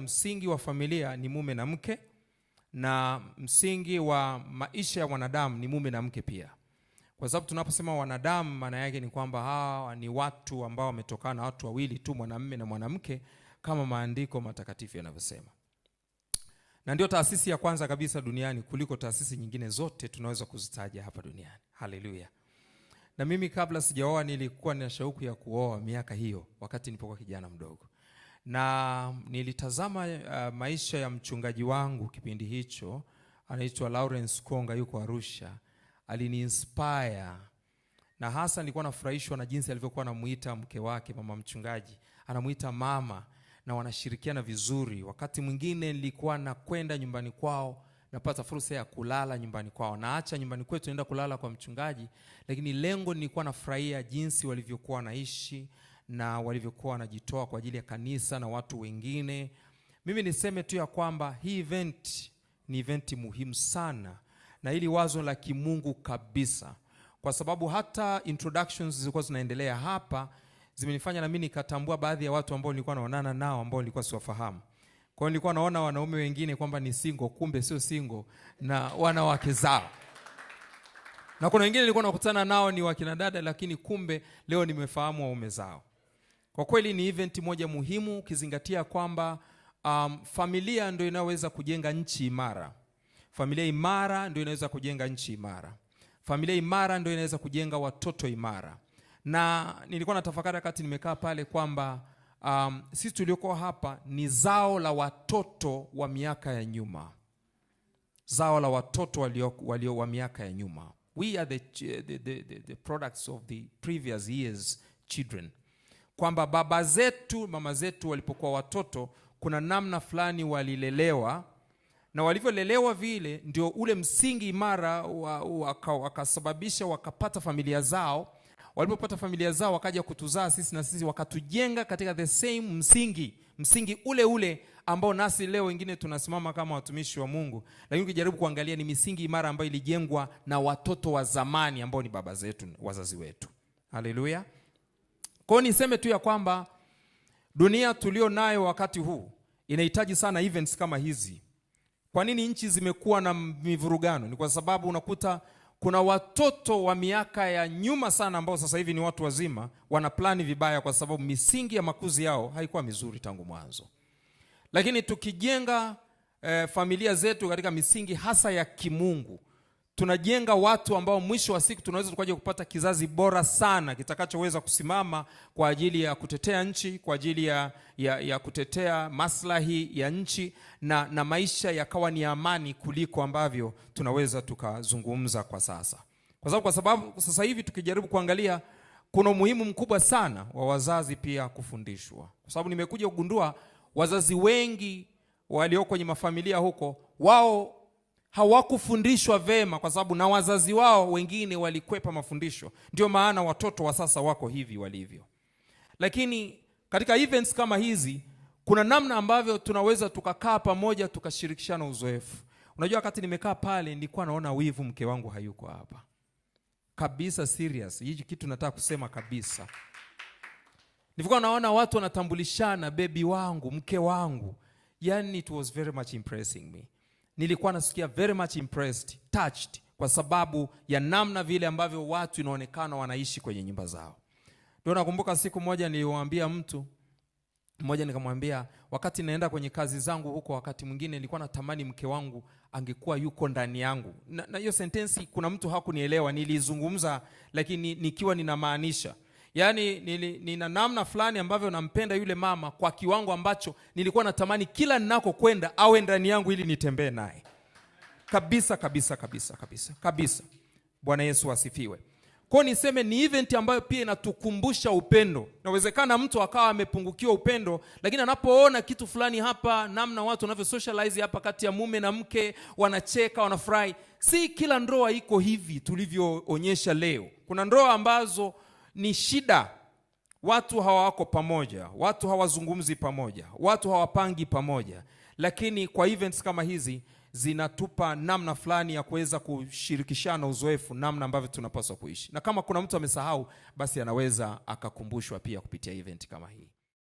msingi wa familia ni mume na mke, na msingi wa maisha ya wanadamu ni mume na mke pia. Kwa sababu tunaposema wanadamu, maana yake ni kwamba hawa ni watu ambao wametokana na watu wawili tu, mwanamume na mwanamke, kama maandiko matakatifu yanavyosema. Na ndio taasisi ya kwanza kabisa duniani kuliko taasisi nyingine zote tunaweza kuzitaja hapa duniani. Haleluya. Na mimi kabla sijaoa nilikuwa na shauku ya kuoa miaka hiyo, wakati nilipokuwa kijana mdogo. Na nilitazama maisha ya mchungaji wangu kipindi hicho, anaitwa Lawrence Konga, yuko Arusha. Alini-inspire. Na hasa nilikuwa nafurahishwa na jinsi alivyokuwa anamuita mke wake, mama mchungaji, anamuita mama, na wanashirikiana vizuri. Wakati mwingine nilikuwa nakwenda nyumbani kwao, napata fursa ya kulala nyumbani kwao. Naacha nyumbani kwetu naenda kulala kwa mchungaji, lakini lengo nilikuwa nafurahia jinsi walivyokuwa naishi na walivyokuwa wanajitoa kwa ajili ya kanisa na watu wengine. Mimi niseme tu ya kwamba hii event ni event muhimu sana, na hili wazo la kimungu kabisa, kwa sababu hata introductions zilikuwa zinaendelea hapa zimenifanya na mimi nikatambua baadhi ya watu ambao nilikuwa naonana nao ambao nilikuwa siwafahamu. Kwa hiyo nilikuwa naona wanaume wengine kwamba ni single, kumbe sio single, na wanawake zao. Na kuna wengine nilikuwa nakutana nao ni wakina dada, lakini kumbe leo nimefahamu waume zao. Kwa kweli ni event moja muhimu, ukizingatia kwamba familia ndio inaweza kujenga nchi imara. Familia imara ndio inaweza kujenga nchi imara. Familia imara ndio inaweza kujenga watoto imara. Na nilikuwa natafakari wakati nimekaa pale kwamba sisi tuliokuwa hapa ni zao la watoto wa miaka ya nyuma. Zao la watoto walio wa miaka ya nyuma. We are the products of the previous years children. Kwamba baba zetu, mama zetu walipokuwa watoto, kuna namna fulani walilelewa, na walivyolelewa vile ndio ule msingi imara wakasababisha wakapata familia zao. Walipopata familia zao wakaja kutuzaa sisi, na sisi wakatujenga katika the same msingi ule ambao nasi leo wengine tunasimama kama watumishi wa Mungu. Lakini ukijaribu kuangalia ni misingi imara ambayo ilijengwa na watoto wa zamani ambao ni baba zetu, wazazi wetu. Haleluya. Kwa hiyo niseme tu ya kwamba dunia tulio nayo wakati huu inahitaji sana events kama hizi. Kwa nini nchi zimekuwa na mivurugano? Ni kwa sababu unakuta kuna watoto wa miaka ya nyuma sana ambao sasa hivi ni watu wazima, wana plani vibaya kwa sababu misingi ya makuzi yao haikuwa mizuri tangu mwanzo. Lakini tukijenga familia zetu katika misingi hasa ya kimungu, tunajenga watu ambao mwisho wa siku tunaweza tukaje kupata kizazi bora sana kitakachoweza kusimama kwa ajili ya kutetea nchi, kwa ajili ya kutetea maslahi ya nchi, na maisha yakawa ni amani kuliko ambavyo tunaweza tukazungumza kwa sasa. Kwa sababu sasa hivi tukijaribu kuangalia, kuna umuhimu mkubwa sana wa wazazi pia kufundishwa. Kwa sababu nimekuja kugundua wazazi wengi walio kwenye mafamilia huko, wao hawakufundishwa vema, kwa sababu na wazazi wao wengine walikwepa mafundisho. Ndio maana watoto wa sasa wako hivi walivyo. Lakini katika events kama hizi kuna namna ambavyo tunaweza tukakaa pamoja tukashirikishana uzoefu. Unajua wakati nimekaa pale nilikuwa naona wivu, mke wangu hayuko hapa. Kabisa serious. Hiki kitu nataka kusema kabisa. Nilikuwa naona watu wanatambulishana, baby wangu, mke wangu. Yani it was very much impressing me. Nilikuwa nasikia very much impressed, touched, kwa sababu ya namna vile ambavyo watu inaonekana wanaishi kwenye nyumba zao. Ndio nakumbuka siku moja niliwaambia mtu mmoja, nikamwambia wakati naenda kwenye kazi zangu huko, wakati mwingine nilikuwa natamani mke wangu angekuwa yuko ndani yangu. Na hiyo sentensi kuna mtu hakunielewa, nilizungumza lakini nikiwa ninamaanisha. Yani nina namna fulani ambavyo nampenda yule mama kwa kiwango ambacho nilikuwa natamani kila ninako kwenda awe ndani yangu ili nitembee naye. Kabisa kabisa kabisa kabisa kabisa. Bwana Yesu asifiwe. Kwa niseme ni event ambayo pia inatukumbusha upendo. Inawezekana mtu akawa amepungukiwa upendo, lakini anapoona kitu fulani hapa, namna watu wanavyo socialize hapa kati ya mume na mke, wanacheka, wanafurahi. Si kila ndoa iko hivi tulivyoonyesha leo. Kuna ndoa ambazo ni shida. Watu hawako pamoja, watu hawazungumzi pamoja, watu hawapangi pamoja. Lakini kwa events kama hizi zinatupa namna fulani ya kuweza kushirikishana uzoefu, namna ambavyo tunapaswa kuishi. Na kama kuna mtu amesahau, basi anaweza akakumbushwa pia kupitia event kama hii.